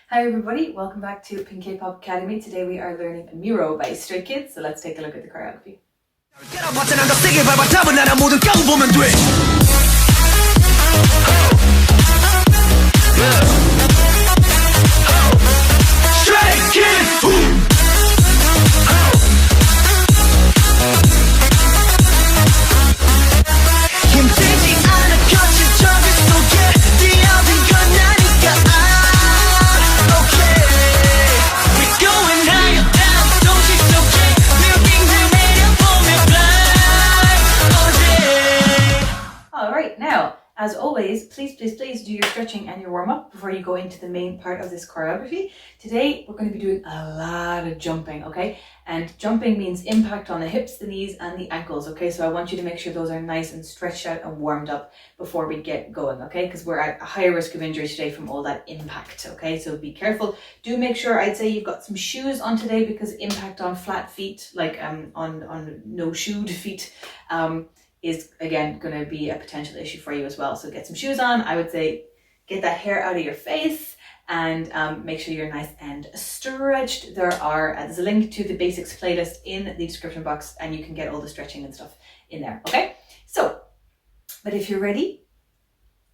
Hi everybody, welcome back to Pink K-Pop Academy. Today we are learning Miroh by Stray Kids, so let's take a look at the choreography. Alright, now, as always, please do your stretching and your warm-up before you go into the main part of this choreography. Today, we're going to be doing a lot of jumping, okay? And jumping means impact on the hips, the knees, and the ankles, okay? So I want you to make sure those are nice and stretched out and warmed up before we get going, okay? Because we're at a higher risk of injury today from all that impact, okay? So be careful. Do make sure, I'd say you've got some shoes on today because impact on flat feet, like on no-shoed feet, is again going to be a potential issue for you as well. So get some shoes on. I would say get that hair out of your face and make sure you're nice and stretched. There's a link to the basics playlist in the description box and you can get all the stretching and stuff in there, okay? So, but if you're ready,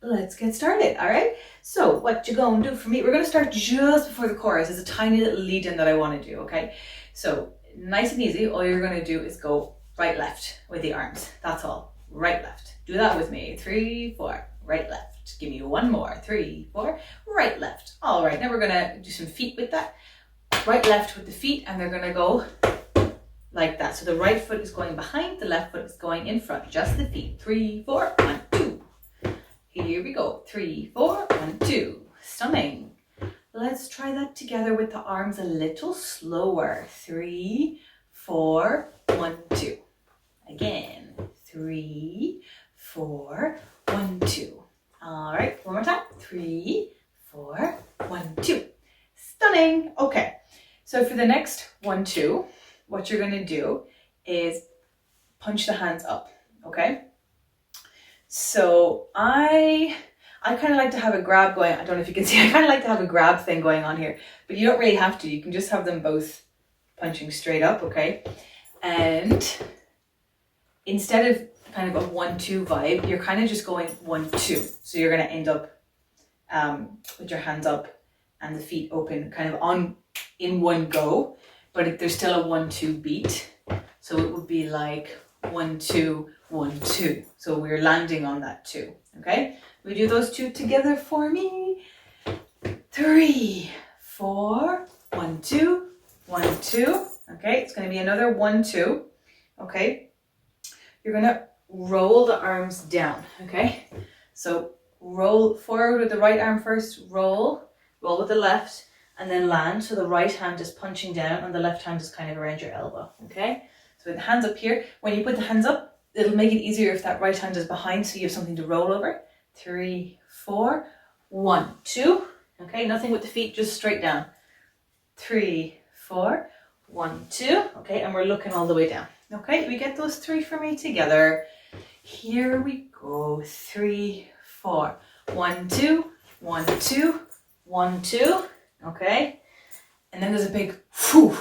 let's get started, all right? So what you gonna do for me, we're gonna start just before the chorus. There's a tiny little lead in that I wanna do, okay? So nice and easy, all you're gonna do is go right, left with the arms. That's all. Right, left. Do that with me. 3, 4. Right, left. Give me one more. 3, 4. Right, left. All right. Now we're going to do some feet with that. Right, left with the feet, and they're going to go like that. So the right foot is going behind, the left foot is going in front. Just the feet. 3, 4. 1, 2. Here we go. 3, 4. 1, 2. Stunning. Let's try that together with the arms a little slower. 3, 4. 1, 2. Again, 3, 4, 1, 2. All right, one more time. 3, 4, 1, 2. Stunning. Okay, so for the next 1, 2, what you're going to do is punch the hands up. Okay. So I kind of like to have a grab going. I don't know if you can see. I kind of like to have a grab thing going on here, but you don't really have to. You can just have them both punching straight up. Okay. And instead of kind of a 1, 2 vibe, you're kind of just going 1, 2. So you're going to end up with your hands up and the feet open kind of in one go, but there's still a 1, 2 beat. So it would be like 1, 2, 1, 2. So we're landing on that 2. Okay. We do those 2 together for me. 3, 4, 1, 2, 1, 2. Okay, it's going to be another 1, 2. Okay, you're going to roll the arms down. Okay, so roll forward with the right arm first, roll with the left, and then land. So the right hand is punching down and the left hand is kind of around your elbow. Okay, so with the hands up here, when you put the hands up, it'll make it easier if that right hand is behind so you have something to roll over. 3, 4, 1, 2. Okay, nothing with the feet, just straight down. 3, 4, 1, 2. Okay, and we're looking all the way down. Okay, we get those 3 for me together. Here we go. 3, 4. 1, 2, 1, 2, 1, 2. Okay, and then there's a big whew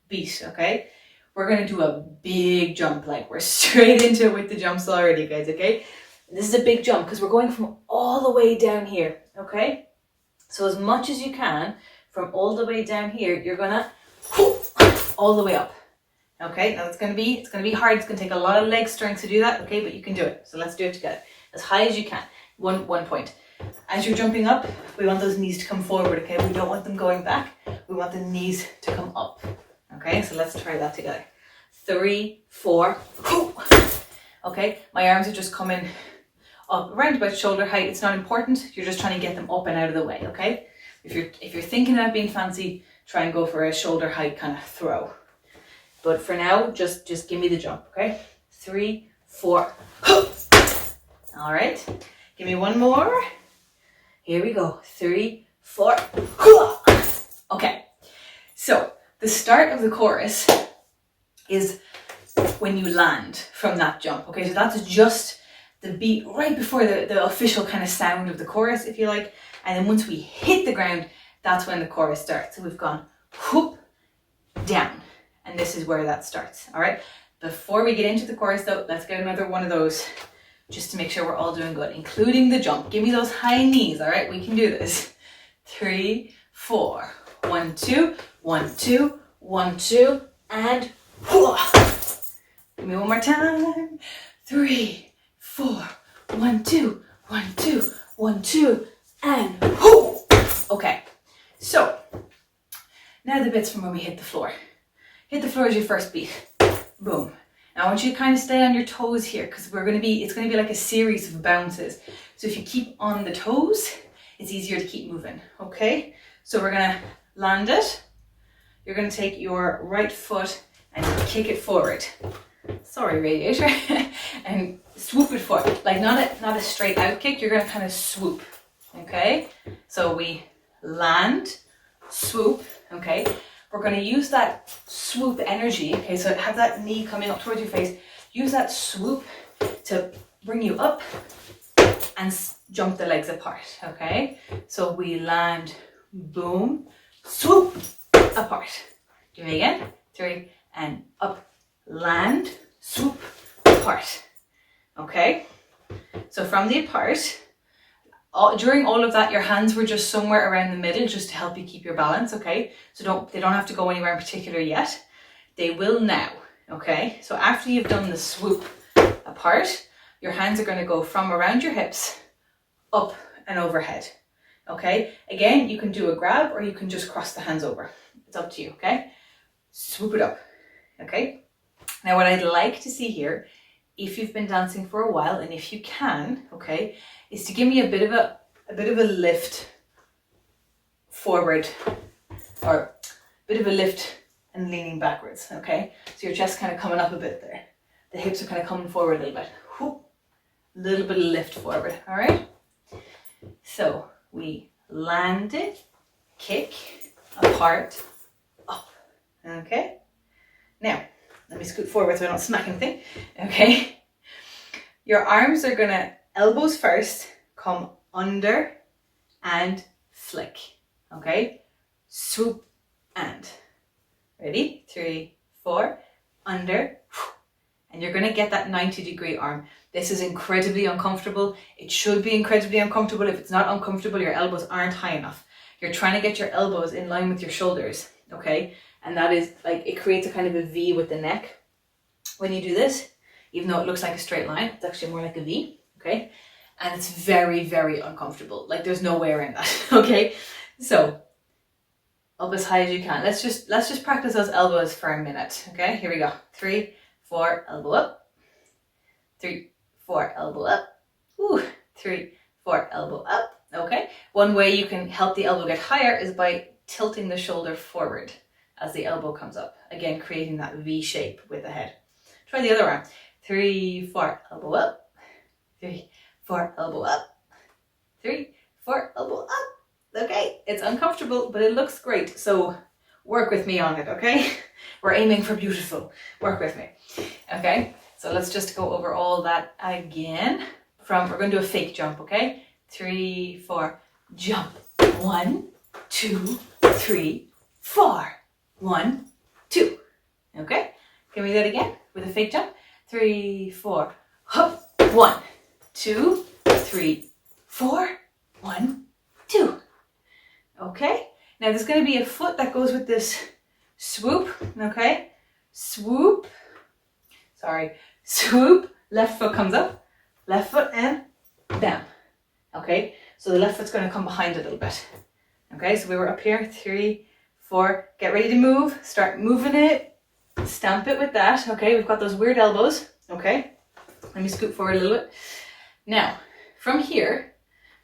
beat. Okay, we're gonna do a big jump, like we're straight into it with the jumps already, guys. Okay, this is a big jump because we're going from all the way down here. Okay, so as much as you can from all the way down here, you're gonna whew, all the way up. Okay, now it's gonna be hard. It's gonna take a lot of leg strength to do that. Okay, but you can do it. So let's do it together as high as you can. One point. As you're jumping up, we want those knees to come forward. Okay, we don't want them going back. We want the knees to come up. Okay, so let's try that together. 3, 4. Okay, my arms are just coming up around about shoulder height. It's not important. You're just trying to get them up and out of the way. Okay, if you're thinking about being fancy, try and go for a shoulder height kind of throw. But for now, just give me the jump, okay? 3, 4. All right. Give me one more. Here we go. 3, 4. Okay. So the start of the chorus is when you land from that jump. Okay, so that's just the beat right before the official kind of sound of the chorus, if you like. And then once we hit the ground, that's when the chorus starts. So we've gone whoop, down, and this is where that starts. All right, before we get into the chorus though, let's get another one of those just to make sure we're all doing good, including the jump. Give me those high knees. All right, we can do this. 3, 4, 1, 2, 1, 2, 1, 2, and whoa. Give me one more time. 3, 4, 1, 2, 1, 2, 1, 2, and whoo. Okay, so now the bits from when we hit the floor. Hit the floor is your first beat. Boom. Now I want you to kind of stay on your toes here because it's going to be like a series of bounces. So if you keep on the toes, it's easier to keep moving. Okay, so we're going to land it. You're going to take your right foot and kick it forward. Sorry, radiator. And swoop it forward. Like not a straight out kick, you're going to kind of swoop. Okay, so we land, swoop. Okay, we're going to use that swoop energy. Okay, so have that knee coming up towards your face. Use that swoop to bring you up and jump the legs apart. Okay, so we land, boom, swoop, apart. Do it again. 3 and up, land, swoop, apart. Okay, so from the apart, during all of that, your hands were just somewhere around the middle just to help you keep your balance. Okay, so they don't have to go anywhere in particular yet. They will now. Okay, so after you've done the swoop apart, your hands are going to go from around your hips up and overhead. Okay, again, you can do a grab or you can just cross the hands over. It's up to you. Okay, swoop it up. Okay, now what I'd like to see here, if you've been dancing for a while and if you can, okay, is to give me a bit of a lift forward, or a bit of a lift and leaning backwards. Okay, so your chest kind of coming up a bit there, the hips are kind of coming forward a little bit. Whoop, a little bit of lift forward. All right, so we land it, kick, apart, up. Okay, now let me scoot forward so I don't smack anything. Okay, your arms are gonna, elbows first, come under and flick. Okay, swoop and. Ready? 3, 4, under, and you're gonna get that 90-degree arm. This is incredibly uncomfortable. It should be incredibly uncomfortable. If it's not uncomfortable, your elbows aren't high enough. You're trying to get your elbows in line with your shoulders, okay? And that is like, it creates a kind of a V with the neck. When you do this, even though it looks like a straight line, it's actually more like a V, okay? And it's very, very uncomfortable. Like there's no way around that, okay? So, up as high as you can. Let's just practice those elbows for a minute, okay? Here we go. 3, 4, elbow up. 3, 4, elbow up. Ooh, 3, 4, elbow up. Okay. One way you can help the elbow get higher is by tilting the shoulder forward as the elbow comes up. Again, creating that V shape with the head. Try the other arm. 3, 4, elbow up. 3, 4, elbow up. 3, 4, elbow up. Okay, it's uncomfortable, but it looks great. So work with me on it, okay? We're aiming for beautiful. Work with me. Okay, so let's just go over all that again. We're going to do a fake jump, okay? 3, 4, jump. 1, 2, 3, 4. 1, 2. Okay, can we do that again with a fake jump? 3, 4, hop. 1, 2, 3, 4. 1, 2. Okay, now there's going to be a foot that goes with this swoop, okay? Swoop, swoop, left foot comes up, left foot and down, okay? So the left foot's going to come behind a little bit, okay? So we were up here, 3, 4, get ready to move, start moving it, stamp it with that, okay? We've got those weird elbows, okay? Let me scoot forward a little bit. Now, from here,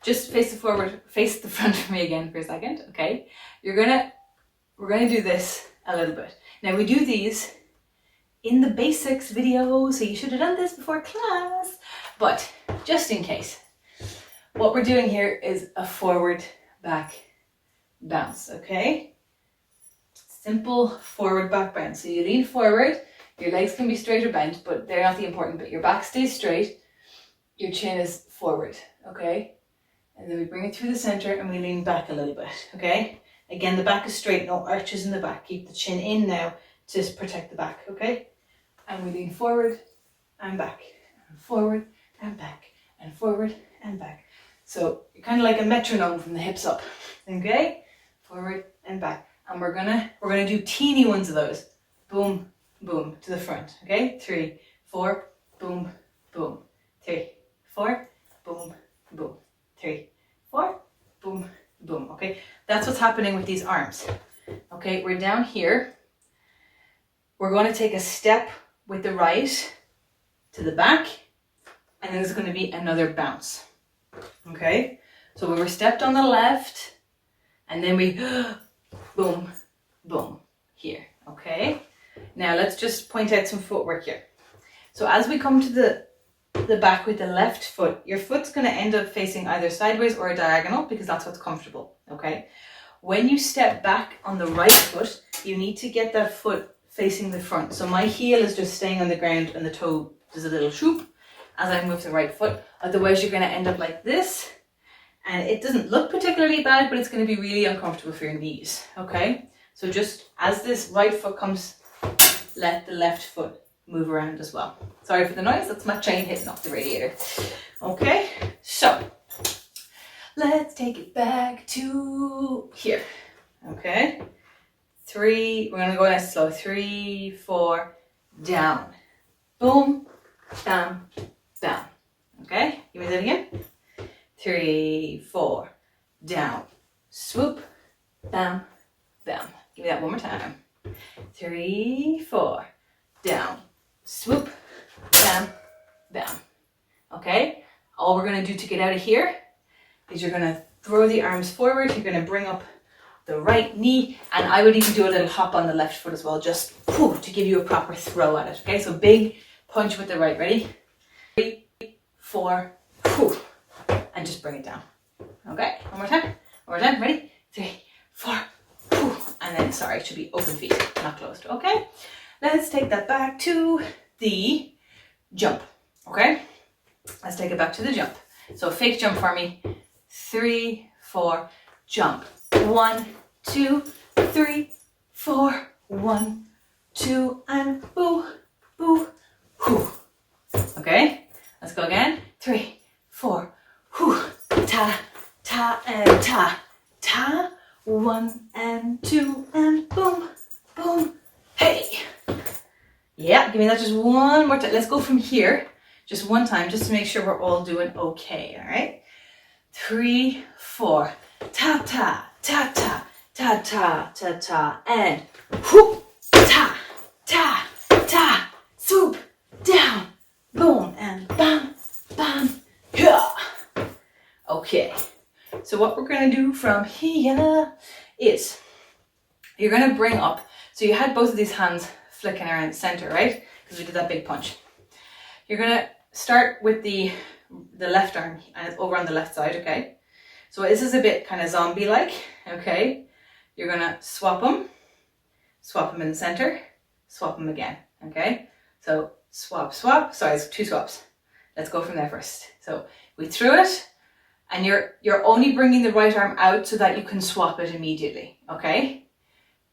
just face the front of me again for a second, okay? We're gonna do this a little bit. Now we do these in the basics video, so you should have done this before class, but just in case. What we're doing here is a forward, back, bounce, okay? Simple forward, back bounce. So you lean forward, your legs can be straight or bent, but they're not the important bit. Your back stays straight, your chin is forward, okay? And then we bring it through the center and we lean back a little bit, okay? Again, the back is straight, no arches in the back. Keep the chin in now to protect the back, okay? And we lean forward and back, and forward and back, and forward and back. So you're kind of like a metronome from the hips up, okay? Forward and back. And we're gonna do teeny ones of those. Boom, boom, to the front, okay? 3, 4, boom, boom. 3, 4, boom, boom. 3, 4, boom, boom, okay? That's what's happening with these arms. Okay, we're down here. We're going to take a step with the right to the back, and then there's going to be another bounce. Okay, so we were stepped on the left, and then we boom, boom here. Okay, now let's just point out some footwork here. So as we come to the back with the left foot, your foot's going to end up facing either sideways or a diagonal because that's what's comfortable. Okay, when you step back on the right foot, you need to get that foot facing the front. So my heel is just staying on the ground and the toe does a little shoop as I move the right foot. Otherwise, you're going to end up like this. And it doesn't look particularly bad, but it's going to be really uncomfortable for your knees. Okay? So just as this right foot comes, let the left foot move around as well. Sorry for the noise. That's my chain hitting off the radiator. Okay? So let's take it back to here. Okay? 3, we're going to go nice slow. 3, 4, down. Boom, bam, bam. Okay, give me that again. 3, 4, down. Swoop, bam, bam. Give me that one more time. 3, 4, down. Swoop, bam, bam. Okay, all we're going to do to get out of here is you're going to throw the arms forward. You're going to bring up the right knee, and I would even do a little hop on the left foot as well, just to give you a proper throw at it. Okay, so big punch with the right. Ready? 3, 4, and just bring it down. Okay, one more time. One more time. Ready? 3, 4, and then, sorry, it should be open feet, not closed. Okay, let's take that back to the jump. Okay, let's take it back to the jump. So fake jump for me. 3, 4, jump. 1, 2, 3, 4, 1, 2, and boo, boo, whoo. Okay, let's go again. 3, 4, whoo, ta, ta, and ta, ta. 1 and 2 and boom, boom, hey. Yeah, give me that just one more time. Let's go from here, just one time, just to make sure we're all doing okay. All right. 3, 4, ta, ta. Ta ta ta ta ta ta and whoop ta ta ta swoop down boom and bam bam yeah. Okay, so what we're going to do from here is you're going to bring up, so you had both of these hands flicking around the center, right? Because we did that big punch. You're going to start with the left arm and it's over on the left side. Okay, so this is a bit kind of zombie-like, okay? You're gonna swap them in the center, swap them again, okay? So swap, swap, sorry, it's 2 swaps. Let's go from there first. So we threw it, and you're only bringing the right arm out so that you can swap it immediately, okay?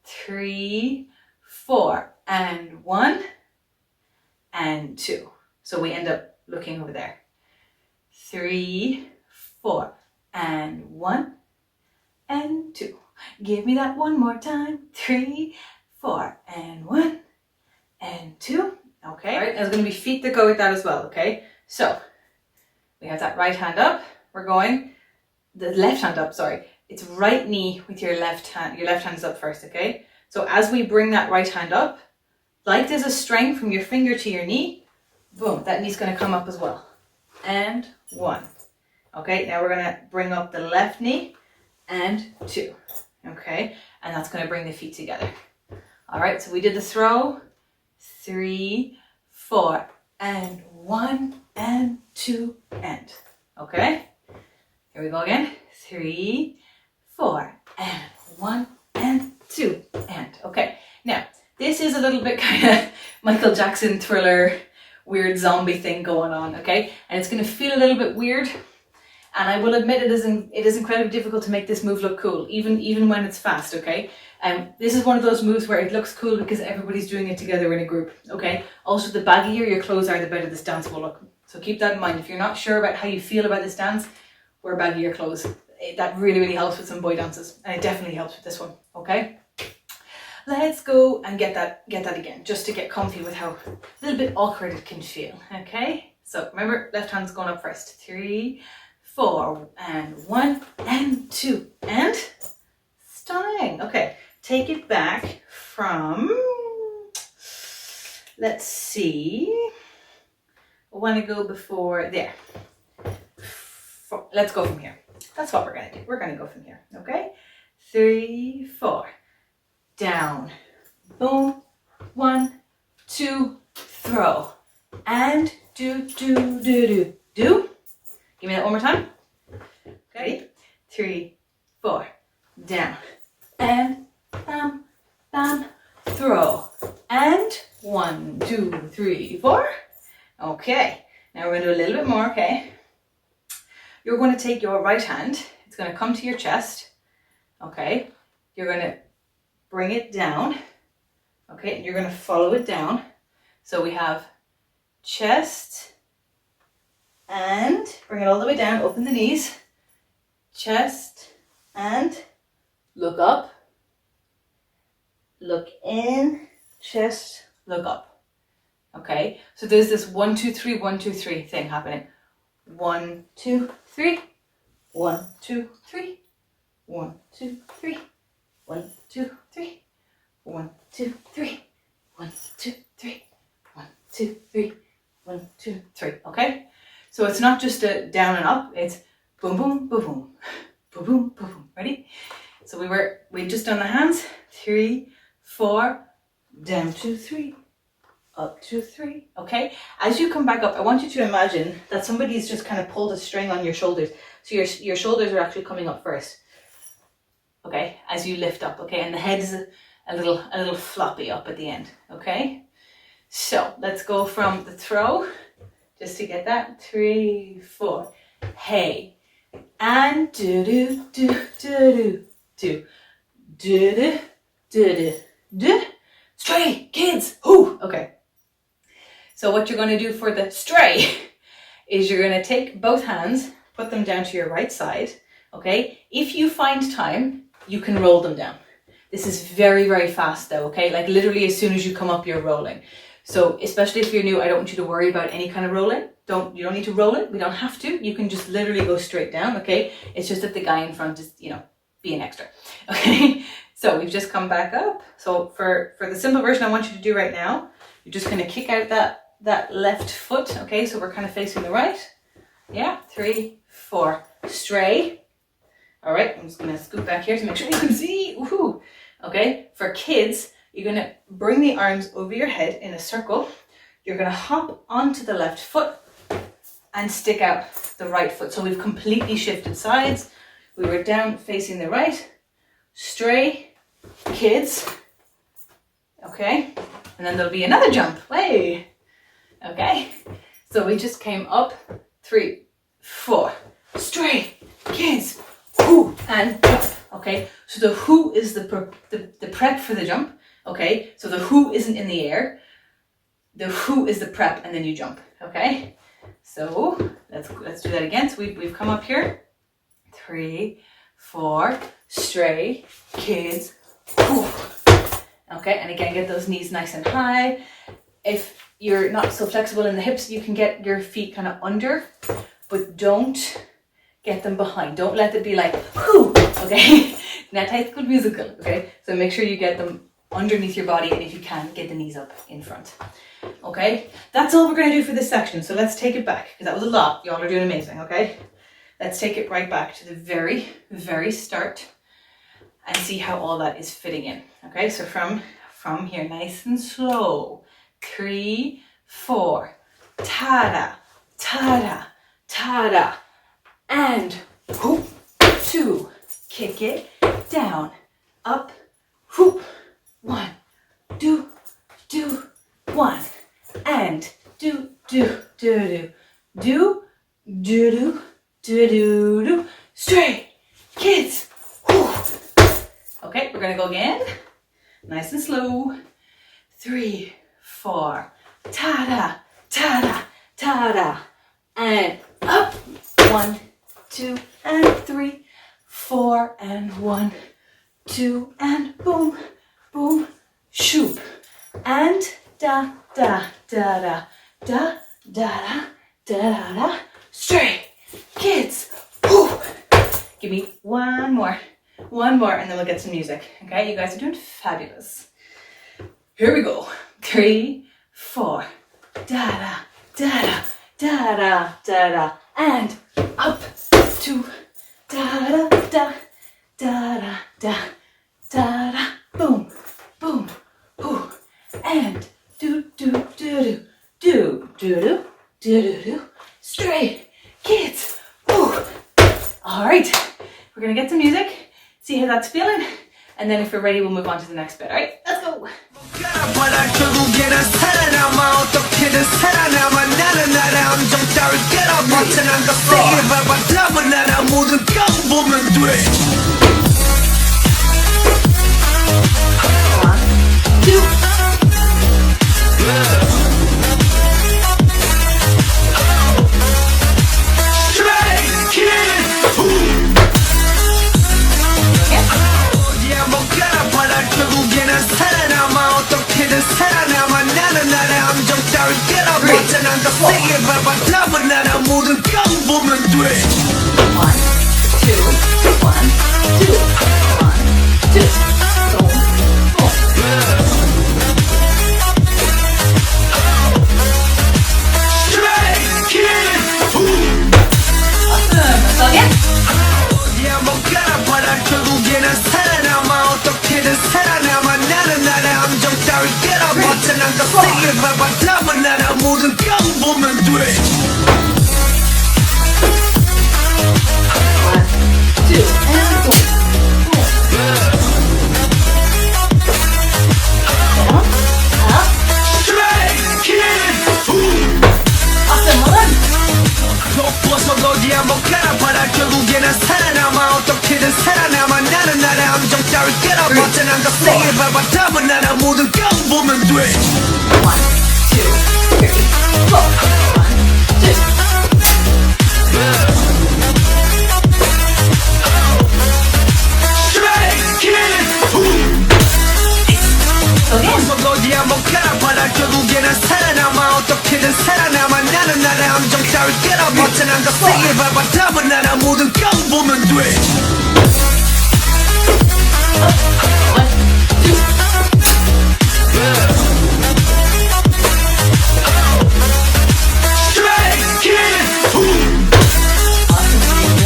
3, 4, and 1, and 2. So we end up looking over there. 3, 4, and 1 and 2. Give me that one more time. 3, 4, and 1 and 2. Okay. All right. There's going to be feet that go with that as well. Okay. So we have that right hand up. We're going the left hand up. Sorry, it's right knee with your left hand. Your left hand is up first. Okay. So as we bring that right hand up, like there's a string from your finger to your knee. Boom. That knee's going to come up as well. And 1. Okay, now we're going to bring up the left knee and 2. Okay, and that's going to bring the feet together. All right, so we did the throw. 3, 4, and 1, and 2, and. Okay, here we go again. 3, 4, and 1, and 2, and. Okay, now this is a little bit kind of Michael Jackson Thriller, weird zombie thing going on, okay? And it's going to feel a little bit weird. And I will admit it is incredibly difficult to make this move look cool, even when it's fast, okay? This is one of those moves where it looks cool because everybody's doing it together in a group, okay? Also, the baggier your clothes are, the better this dance will look. So keep that in mind. If you're not sure about how you feel about this dance, wear baggier clothes. That really, really helps with some boy dances, and it definitely helps with this one, okay? Let's go and get that again, just to get comfy with how a little bit awkward it can feel, okay? So remember, left hand's going up first. 3, 4, and 1, and 2, and stunning. Okay, take it back from, let's see, I want to go before there. Let's go from here. That's what we're going to do. We're going to go from here, okay? 3, 4, down, boom, 1, 2, throw, and do. Give me that one more time. Okay, 3, 4, down, and bam, bam, throw, and 1, 2, 3, 4. Okay, now we're going to do a little bit more, okay? You're going to take your right hand, it's going to come to your chest, okay? You're going to bring it down, okay? And you're going to follow it down. So we have chest, and bring it all the way down, open the knees, chest, and look up, look in, chest, look up, okay? So there's this 1, 2, 3, 1, 2, 3 thing happening. 1, 2, 3, 1, 2, 3, 1, 2, 3, 1, 2, 3, 1, 2, 3, 1, 2, 3, 1, 2, 3, 1, 2, 3, okay? So it's not just a down and up, it's boom, boom, boom, boom, boom, boom, boom, boom. Ready? So we've just done the hands. 3, 4, down 2, 3, up 2, 3. Okay. As you come back up, I want you to imagine that somebody's just kind of pulled a string on your shoulders. So your shoulders are actually coming up first. Okay, as you lift up. Okay, and the head is a little floppy up at the end. Okay. So let's go from the throw. Just to get that, 3, 4, hey, and do. Stray, kids, whoo, okay. So what you're going to do for the stray is you're going to take both hands, put them down to your right side, okay? If you find time, you can roll them down. This is very, very fast though, okay? Like literally as soon as you come up, you're rolling. So especially if you're new, I don't want you to worry about any kind of rolling. You don't need to roll it. We don't have to. You can just literally go straight down, okay? It's just that the guy in front is, being extra, okay? So we've just come back up. So for the simple version I want you to do right now, you're just going to kick out that left foot, okay? So we're kind of facing the right. Yeah, 3, 4, stray. All right, I'm just going to scoot back here to make sure you can see. Woohoo! Okay, for kids, you're going to bring the arms over your head in a circle. You're going to hop onto the left foot and stick out the right foot. So we've completely shifted sides. We were down facing the right. Stray, kids. Okay, and then there'll be another jump. Way. Okay, so we just came up. 3, 4, stray, kids, whoo, and jump. Okay, so the whoo is the prep for the jump. Okay, so the whoo isn't in the air. The whoo is the prep, and then you jump. Okay, so let's do that again. So we've come up here. 3, 4, stray, kids, whoo. Okay, and again, get those knees nice and high. If you're not so flexible in the hips, you can get your feet kind of under, but don't get them behind. Don't let it be like, whoo, okay? Not High School Musical, okay? So make sure you get them underneath your body, and if you can, get the knees up in front. Okay? That's all we're going to do for this section. So let's take it back, because that was a lot. Y'all are doing amazing, okay? Let's take it right back to the very, very start and see how all that is fitting in. Okay? So from here, nice and slow. 3, 4, ta-da, ta-da, ta-da, and whoop, 2, kick it, down, up, whoop, 1, do, 1, and do, again. Nice and slow. 3, 4. Ta-da, ta-da, ta-da. And up. 1, 2, and 3, 4, and 1, 2, and boom, boom, shoop. And da, da, da, da, da, da, da, da. Straight. Kids. Woo. Give me one more, and then we'll get some music. Okay, you guys are doing fabulous. Here we go. 3, 4. Da da da da da da da, and up. 2. Da da da da da da da da. Boom, boom, ooh, and do do do do do do do do do. Straight, kids. Ooh. All right. We're gonna get some music, see how that's feeling, and then if we're ready, we'll move on to the next bit. All right, let's go.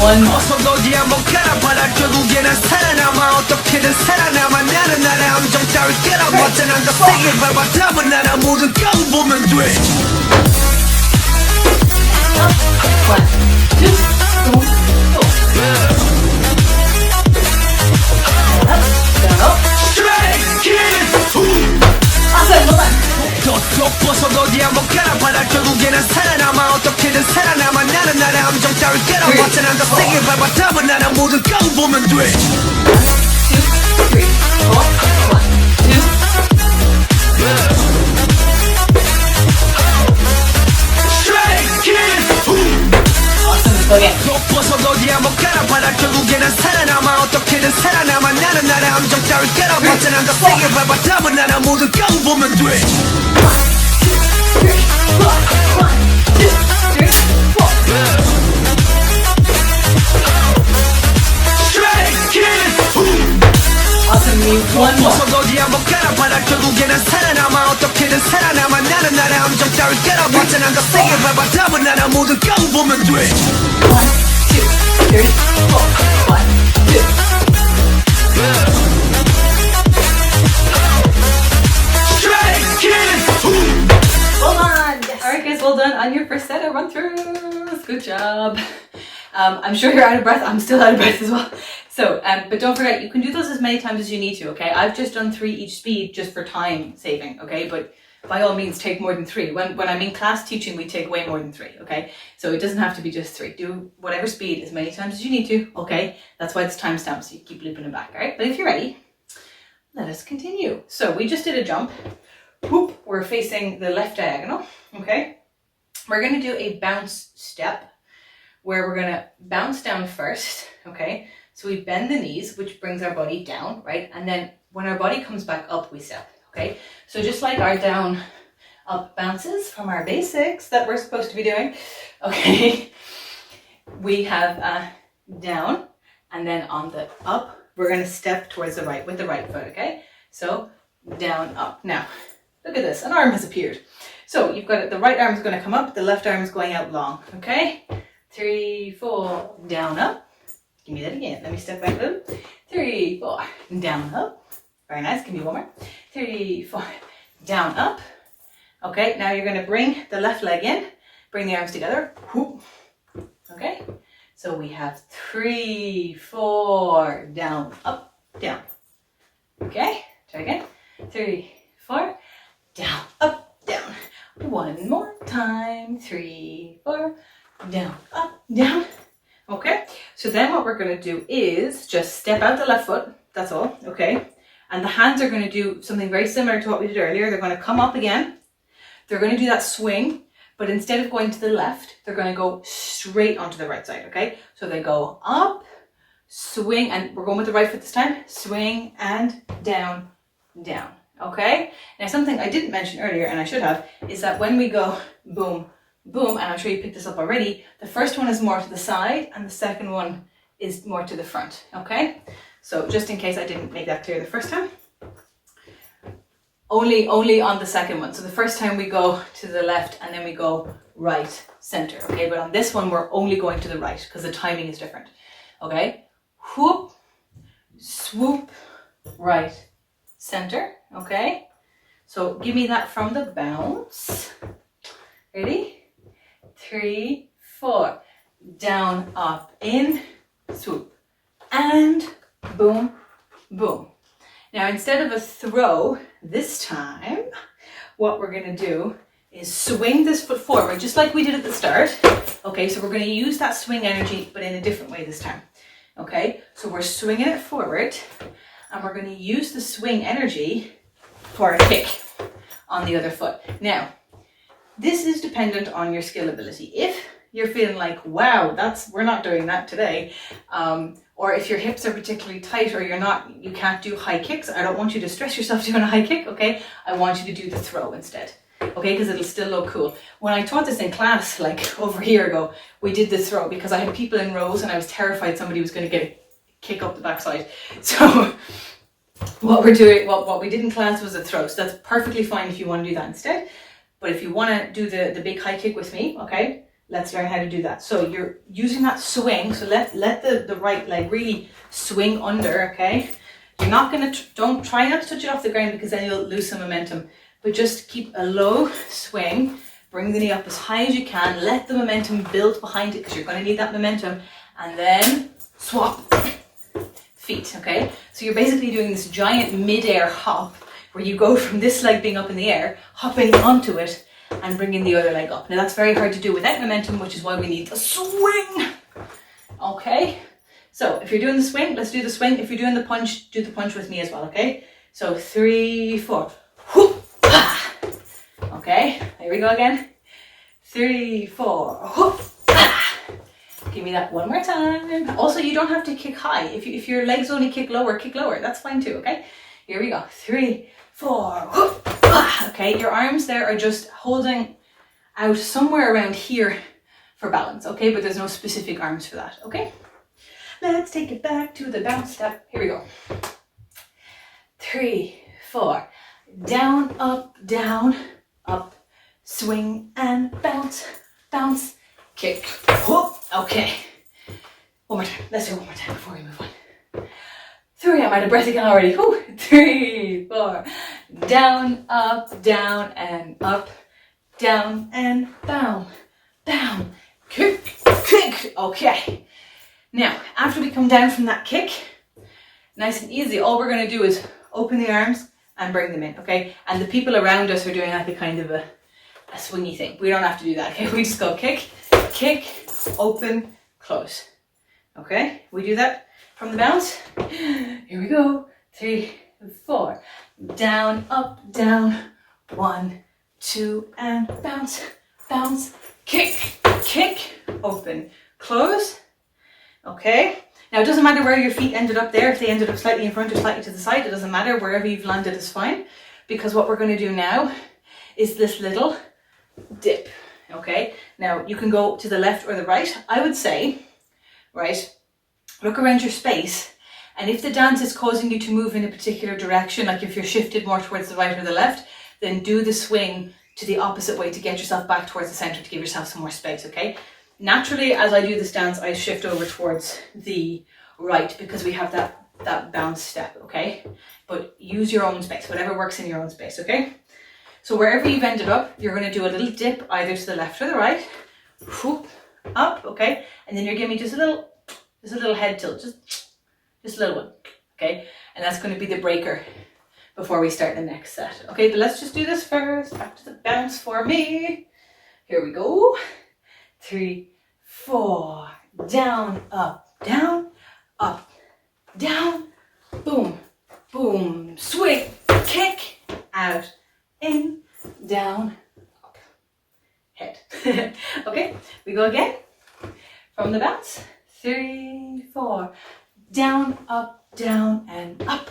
One more. Well done on your first set of run throughs. Good job. I'm sure you're out of breath. I'm still out of breath as well. So, but don't forget, you can do those as many times as you need to, okay? I've just done 3 each speed just for time saving, okay? But by all means, take more than 3. When I'm in class teaching, we take way more than 3, okay? So it doesn't have to be just 3. Do whatever speed as many times as you need to, okay? That's why it's timestamped, so you keep looping it back, all right? But if you're ready, let us continue. So we just did a jump. Whoop, we're facing the left diagonal, okay? We're gonna do a bounce step where we're gonna bounce down first, okay? So we bend the knees, which brings our body down, right? And then when our body comes back up, we step, okay? So just like our down, up bounces from our basics that we're supposed to be doing, okay? We have down, and then on the up, we're gonna step towards the right with the right foot, okay? So down, up. Now, look at this, an arm has appeared. So you've got it, the right arm is gonna come up, the left arm is going out long, okay? 3, 4, down, up. Give me that again, let me step back a little. 3, 4, down, up. Very nice, give me one more. 3, 4, down, up. Okay, now you're gonna bring the left leg in, bring the arms together, whoop. Okay, so we have 3, 4, down, up, down. Okay, try again. 3, 4, down, up, down. One more time. 3, 4, down, up, down. Okay, so then what we're going to do is just step out the left foot. That's all, okay? And the hands are going to do something very similar to what we did earlier. They're going to come up again. They're going to do that swing, but instead of going to the left, they're going to go straight onto the right side, okay? So they go up, swing, and we're going with the right foot this time. Swing and down, down. Okay, now something I didn't mention earlier, and I should have, is that when we go boom, boom, and I'm sure you picked this up already, the first one is more to the side and the second one is more to the front, okay? So just in case I didn't make that clear the first time, only on the second one. So the first time we go to the left and then we go right, center, okay? But on this one, we're only going to the right because the timing is different, okay? Whoop, swoop, right, center, okay? So give me that from the bounce. Ready? 3, 4, down, up, in, swoop, and boom, boom. Now instead of a throw, this time, what we're gonna do is swing this foot forward, just like we did at the start. Okay, so we're gonna use that swing energy, but in a different way this time. Okay, so we're swinging it forward, and we're going to use the swing energy for a kick on the other foot. Now, this is dependent on your skill ability. If you're feeling like, wow, we're not doing that today, or if your hips are particularly tight or you can't do high kicks, I don't want you to stress yourself doing a high kick, okay? I want you to do the throw instead, okay? Because it'll still look cool. When I taught this in class, like over a year ago, we did the throw because I had people in rows and I was terrified somebody was going to get a kick up the backside. So what we did in class was a throw. So that's perfectly fine if you want to do that instead. But if you want to do the big high kick with me, okay, let's learn how to do that. So you're using that swing. So let the right leg really swing under, okay? You're not going to, don't try not to touch it off the ground because then you'll lose some momentum. But just keep a low swing. Bring the knee up as high as you can. Let the momentum build behind it because you're going to need that momentum. And then swap feet, okay? So you're basically doing this giant mid-air hop where you go from this leg being up in the air, hopping onto it and bringing the other leg up. Now that's very hard to do without momentum, which is why we need a swing, okay? So if you're doing the swing, let's do the swing. If you're doing the punch, do the punch with me as well, okay? So 3, 4, whoop, ah. Okay, here we go again. 3, 4, whoop, ah. Give me that one more time. Also, you don't have to kick high. If your legs only kick lower, that's fine too, okay? Here we go. 3, 4, whoop, ah. Okay, your arms there are just holding out somewhere around here for balance, okay? But there's no specific arms for that, okay? Let's take it back to the bounce step. Here we go. 3, 4, down, up, swing and bounce, bounce, kick, whoop. Okay, one more time. Let's do it one more time before we move on. 3, I'm out of breath again already. Whew. 3, 4, down, and up, down, and down, down, kick, kick. Okay. Now, after we come down from that kick, nice and easy, all we're going to do is open the arms and bring them in, okay? And the people around us are doing like a kind of a swingy thing. We don't have to do that, okay? We just go kick, kick, open, close. Okay, we do that from the bounce. Here we go. 3, 4. Down, up, down. 1, 2, and bounce, bounce, kick, kick, open, close. Okay. Now it doesn't matter where your feet ended up there. If they ended up slightly in front or slightly to the side, it doesn't matter. Wherever you've landed is fine. Because what we're going to do now is this little dip. Okay. Now you can go to the left or the right. I would say, right, look around your space. And if the dance is causing you to move in a particular direction, like if you're shifted more towards the right or the left, then do the swing to the opposite way to get yourself back towards the center to give yourself some more space, okay? Naturally, as I do this dance, I shift over towards the right because we have that bounce step, okay? But use your own space, whatever works in your own space, okay? So wherever you've ended up, you're going to do a little dip either to the left or the right, whoop, up, okay? And then you're giving me just a little head tilt, just a little one, okay? And that's going to be the breaker before we start the next set. Okay, but let's just do this first. Back to the bounce for me. Here we go. 3, 4. Down, up, down, up, down. Boom, boom. Swing, kick, out, in, down, up, head. Okay, we go again. From the bounce. 3, 4. Down, and up.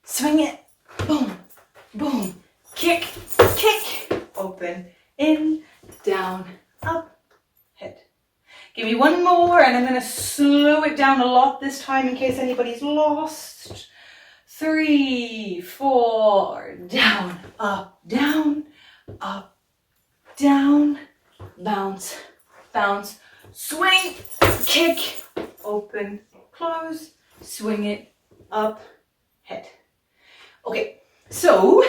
Swing it. Boom, boom, kick, kick, open, in, down, up, head. Give me one more and I'm going to slow it down a lot this time in case anybody's lost. 3, 4, down, up, down, bounce, bounce, swing, kick, open, close, swing it, up, head. Okay, so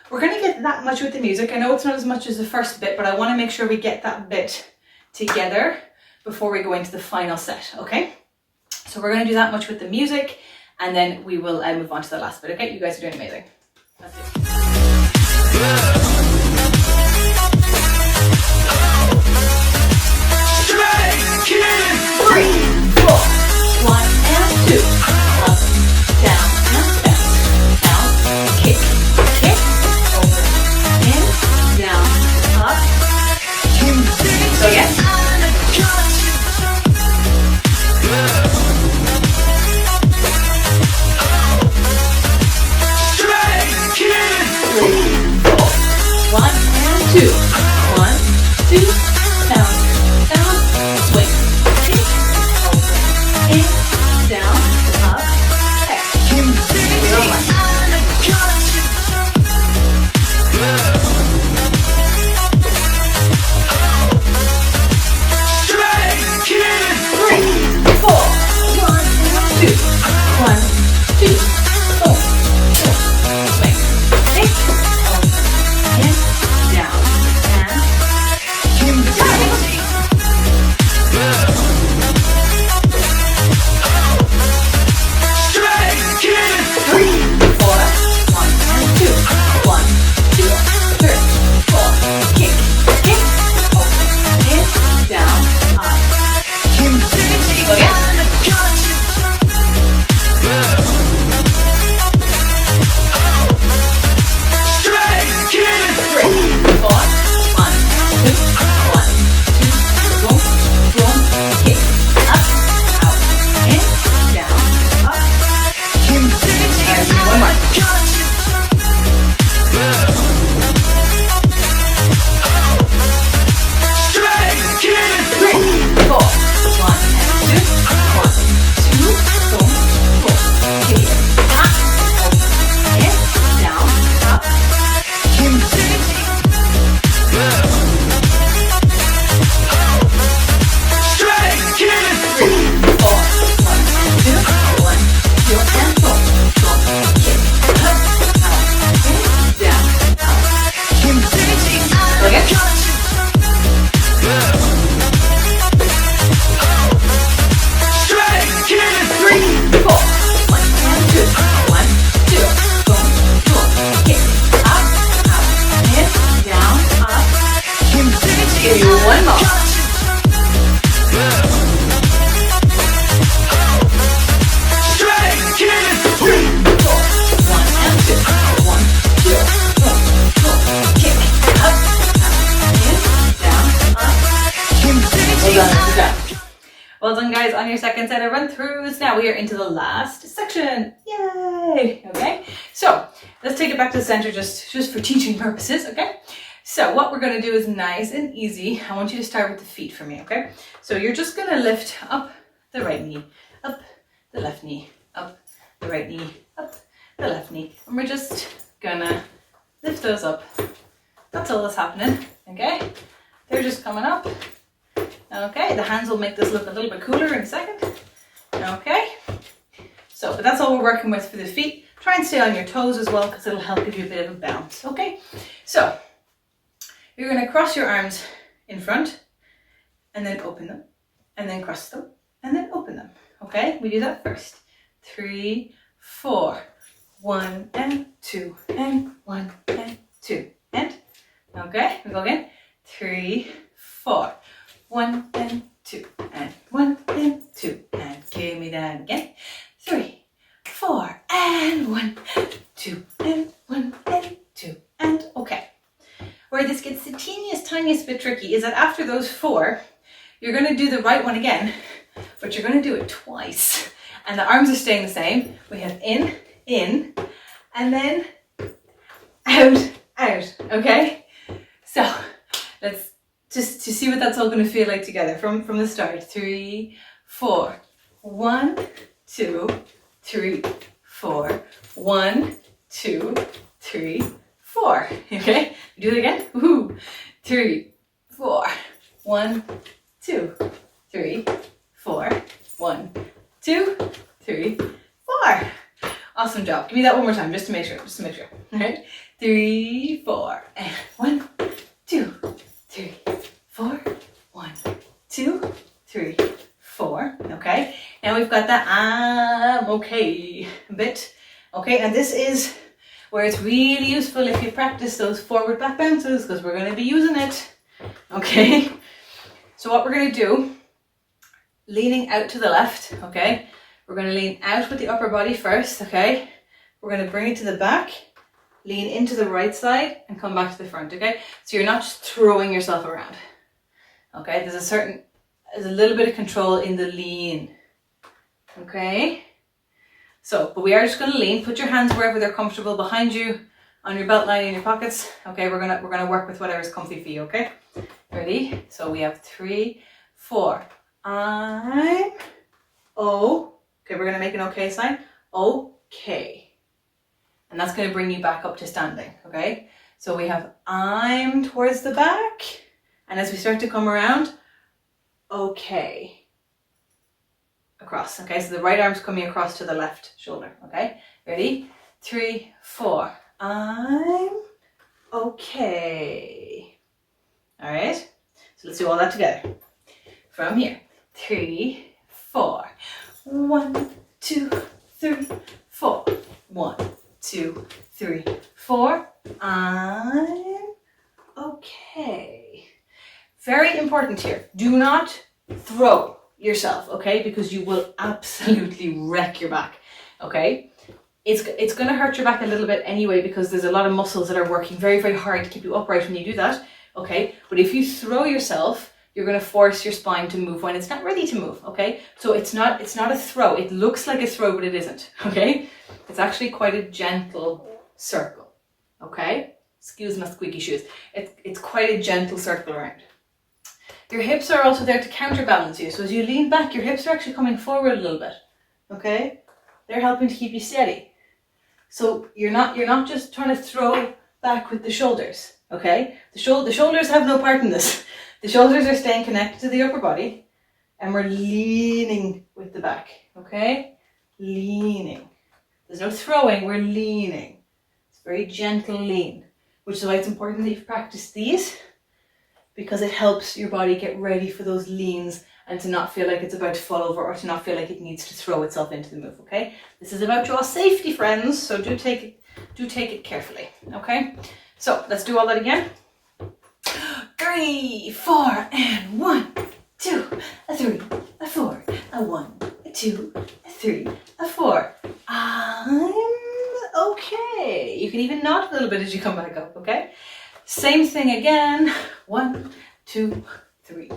we're going to get that much with the music. I know it's not as much as the first bit, but I want to make sure we get that bit together before we go into the final set, okay? So we're going to do that much with the music, and then we will move on to the last bit, okay? You guys are doing amazing. That's it. 3, 4, 1 and 2. Up, down, and bounce, bounce, kick, kick, over, in, down, up. So yes. 1 and 2. 1, 2, bounce, bounce, swing, kick, over, in, down, up, head. Real one. 3, 4, 1 and 2. 1, 2, boom, boom, swing, kick, over, in, down, guys on your second set of run throughs. Now we are into the last section. Yay! Okay, so let's take it back to the center just for teaching purposes. Okay, so what we're going to do is nice and easy. I want you to start with the feet for me. Okay, so you're just going to lift up the right knee, up the left knee, up the right knee, up the left knee, and we're just gonna lift those up. That's all that's happening. Okay, they're just coming up. Okay, the hands will make this look a little bit cooler in a second. Okay, so but that's all we're working with for the feet. Try and stay on your toes as well because it'll help give you a bit of a bounce. Okay, so you're going to cross your arms in front and then open them and then cross them and then open them. Okay, we do that first. 3, 4, 1 and 2 and 1 and 2 and okay, we go again. 3, 4, 1 and 2 and 1 and 2 and give me that again. 3, 4 and 1, 2 and 1 and 2 and okay. Where this gets the tiniest bit tricky is that after those 4, you're going to do the right one again, but you're going to do it twice. And the arms are staying the same. We have in, and then out, okay? So let's just to see what that's all going to feel like together from the start. 3, 4, 1, 2, 3, 4, 1, 2, 3, 4. Okay? Do it again. Woohoo! 3, 4, 1, 2, 3, 4, 1, 2, 3, 4. Awesome job. Give me that one more time just to make sure. All right. 3, 4, and 1, 2, 3, 4, 1, 2, 3, 4. Okay. Now we've got that okay bit. Okay, and this is where it's really useful if you practice those forward back bounces because we're going to be using it. Okay. So what we're going to do, leaning out to the left, okay? We're going to lean out with the upper body first, okay? We're going to bring it to the back, lean into the right side, and come back to the front, okay? So you're not just throwing yourself around, okay? There's a little bit of control in the lean, okay? So, but we are just going to lean. Put your hands wherever they're comfortable, behind you, on your belt line, in your pockets, okay? We're gonna work with whatever's comfy for you, okay? Ready? So we have 3, 4. I'm okay, we're going to make an okay sign. Okay. And that's going to bring you back up to standing, okay? So we have I'm towards the back. And as we start to come around, okay. Across, okay? So the right arm's coming across to the left shoulder, okay? Ready? 3, 4. I'm okay. All right? So let's do all that together. From here. 3, 4. 1, 2, 3, 4. 1, 2, 3, 4. I'm okay. Very important here. Do not throw yourself, okay? Because you will absolutely wreck your back, okay? It's going to hurt your back a little bit anyway because there's a lot of muscles that are working very, very hard to keep you upright when you do that, okay? But if you throw yourself, you're going to force your spine to move when it's not ready to move, okay? So it's not a throw. It looks like a throw, but it isn't, okay? It's actually quite a gentle circle, okay? Excuse my squeaky shoes. It's quite a gentle circle around. Your hips are also there to counterbalance you. So as you lean back, your hips are actually coming forward a little bit, okay? They're helping to keep you steady. So you're not just trying to throw back with the shoulders, okay? The shoulders have no part in this. The shoulders are staying connected to the upper body and we're leaning with the back, okay? Leaning. There's no throwing, we're leaning. It's a very gentle lean, which is why it's important that you've practiced these because it helps your body get ready for those leans and to not feel like it's about to fall over or to not feel like it needs to throw itself into the move, okay? This is about your safety, friends, so do take it carefully, okay? So let's do all that again. 3, 4, and 1, 2, 3, 4, 1, 2, 3, 4. I'm okay. You can even nod a little bit as you come back up, okay? Same thing again. 1, 2, 3,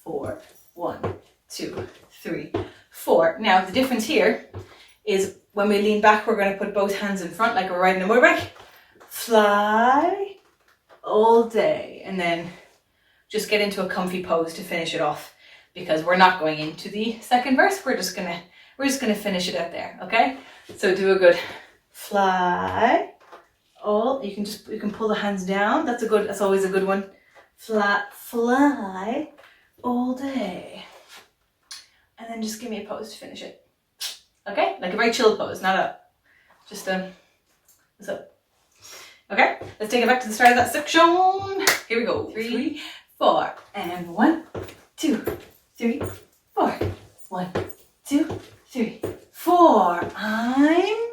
4. 1, 2, 3, 4. Now the difference here is when we lean back, we're going to put both hands in front like we're riding a motorbike. Fly all day, and then just get into a comfy pose to finish it off, because we're not going into the second verse. We're just gonna finish it out there. Okay, so do a good fly. All you can pull the hands down. That's always a good one. Fly all day, and then just give me a pose to finish it. Okay, like a very chill pose, not a just a so. Okay, let's take it back to the start of that section. Here we go. 3, 4, and 1, 2, 3, 4. 1, 2, 3, 4. I'm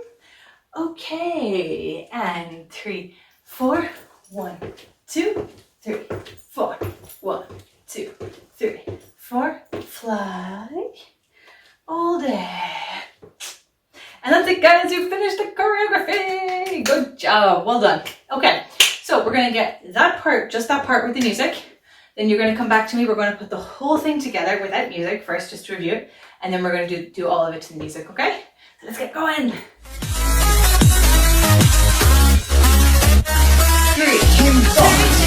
okay. And 3, 4. 1, 2, 3, 4. 1, 2, 3, 4. Fly all day. And that's it, guys. You finished the choreography. Good job. Well done. Okay, so we're going to get that part, just that part with the music. Then you're going to come back to me. We're going to put the whole thing together without music first, just to review it. And then we're going to do all of it to the music, okay? So let's get going. 3, 4.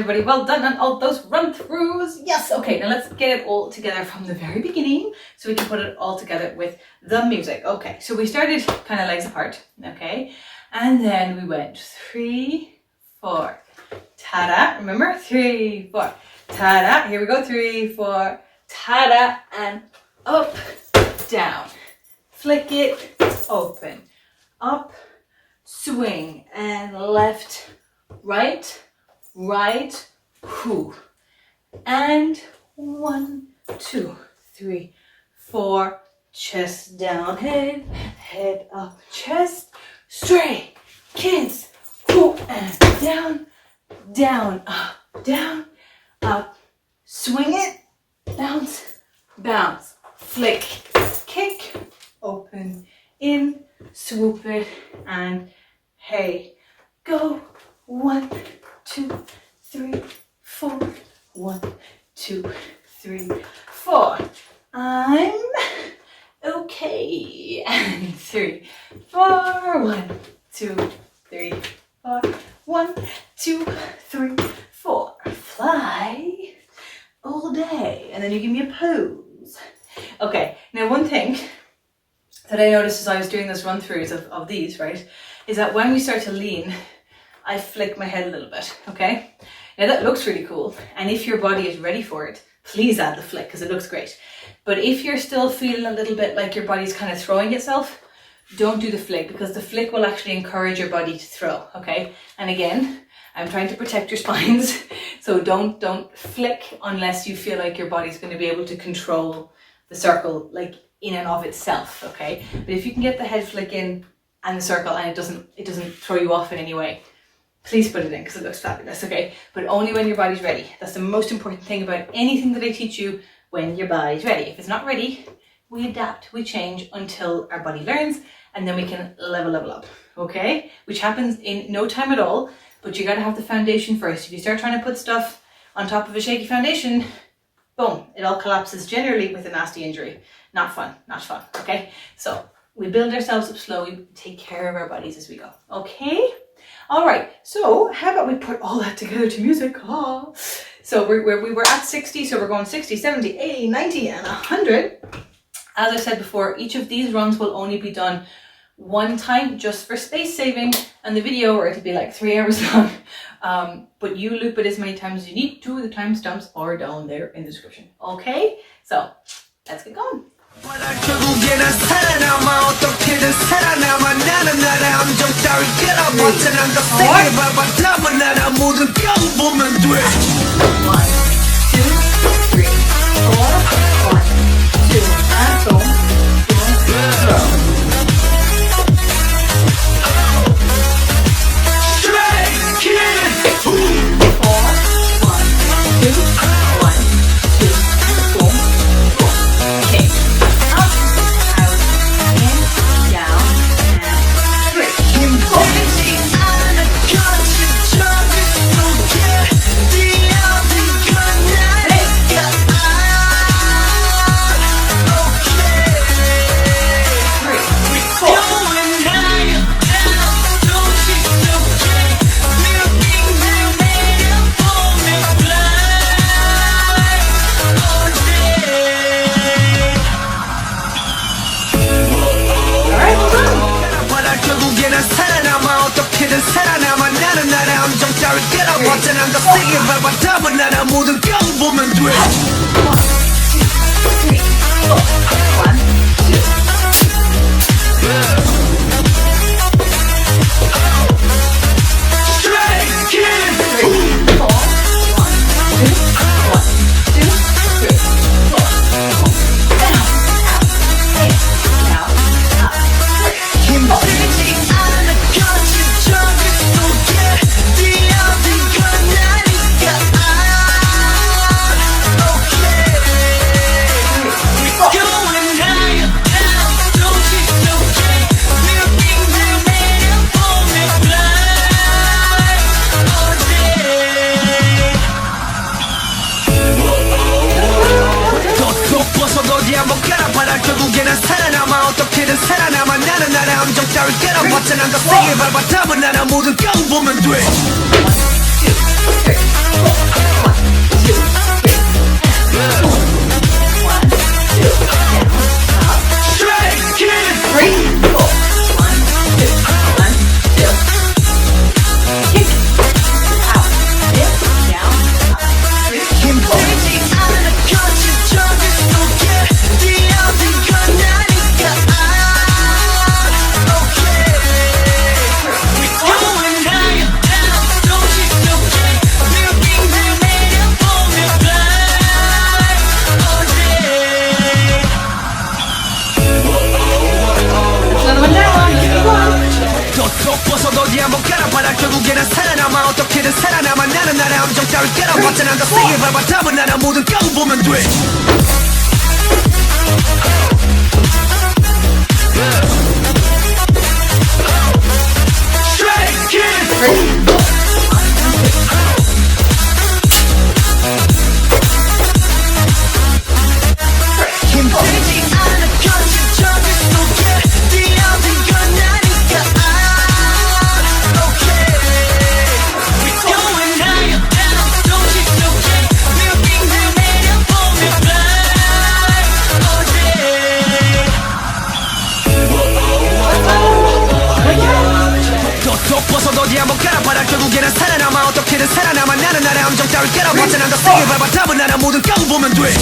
everybody. Well done on all those run-throughs. Yes. Okay, now let's get it all together from the very beginning so we can put it all together with the music. Okay, so we started kind of legs apart, okay? And then we went 3, 4, ta-da. Remember? 3, 4, ta-da. Here we go. 3, 4, ta-da. And up, down. Flick it, open. Up, swing. And left, right, right, whoo. And 1, 2, 3, 4. Chest down, head up, chest. Straight, kids, whoo, and down, down, up, swing it, bounce, bounce, flick, kick, open, in, swoop it, and hey, go. 1, 2, 3, 4. 1, 2, 3, 4. I'm okay. And 3, 4. 1, 2, 3, 4. 1, 2, 3, 4. Fly all day. And then you give me a pose. Okay, now one thing that I noticed as I was doing those run-throughs of these, right, is that when we start to lean, I flick my head a little bit, okay? Now that looks really cool, and if your body is ready for it, please add the flick because it looks great. But if you're still feeling a little bit like your body's kind of throwing itself, don't do the flick because the flick will actually encourage your body to throw, okay? And again, I'm trying to protect your spines, so don't flick unless you feel like your body's going to be able to control the circle like in and of itself, okay? But if you can get the head flick in and the circle and it doesn't throw you off in any way, please put it in because it looks fabulous, okay? But only when your body's ready. That's the most important thing about anything that I teach you, when your body's ready. If it's not ready, we adapt, we change until our body learns, and then we can level up, okay? Which happens in no time at all, but you gotta have the foundation first. If you start trying to put stuff on top of a shaky foundation, boom, it all collapses, generally with a nasty injury. Not fun, okay? So we build ourselves up slowly, take care of our bodies as we go, okay? All right, so how about we put all that together to music? Oh. So we were at 60, so we're going 60, 70, 80, 90, and 100. As I said before, each of these runs will only be done one time just for space saving, and the video, or it'll be like 3 hours long. But you loop it as many times as you need to. The timestamps are down there in the description. Okay, so let's get going. 결국에는 살아남아 어떻게든 살아남아 나는 나의 함정 따위 깨라봤자 난 더 세게 밟아 답은 알아 모든 뼈 보면 돼 1, 2, 3, 4 1, 2 and boom, boom, Straight kid 4 1, 2 1, 2 boom, boom, kick. 살아남아 나는 나의 함정 따위 깨라봤자 난 더 세게 밟아 답은 알아 모든 뼈 보면 돼 1, 2, 3, 4 1, 2 Straight kid 3, 4 1, 2 1, 2 3, 4 down, out, in, down, up, 3, 4 힘들지 않아 거친 저기 속에 뛰어들고 나니까 Okay Going higher now 조직 속에 뮤직을 내려보내 Fly all day 더 벗어도 어디 한번 가라봐라 결국에는 살아남아 어떻게든 살아남아 나는 나의 함정 따위 깨라봤자 난 더 세게 밟아 답은 알아 모든 뼈 보면 돼 1, 2 벗어도 어디 한번 깔아봐라 결국에는 살아남아 어떻게든 살아남아 나는 나의 함정 따위 깨라봤자 난 더 세게 밟아 답은 나라 모든 깡 보면 돼 Straight kid 힘들지 않아 거짓적일 속에 뛰어든 건 나니까 더 벗어도 어디 한번 깔아봐라 결국에는 살아남아 어떻게든 살아남아 나는 나의 함정 따위 깨라봤자 난 더 세게 밟아 답은 나라 모든 깡 보면 돼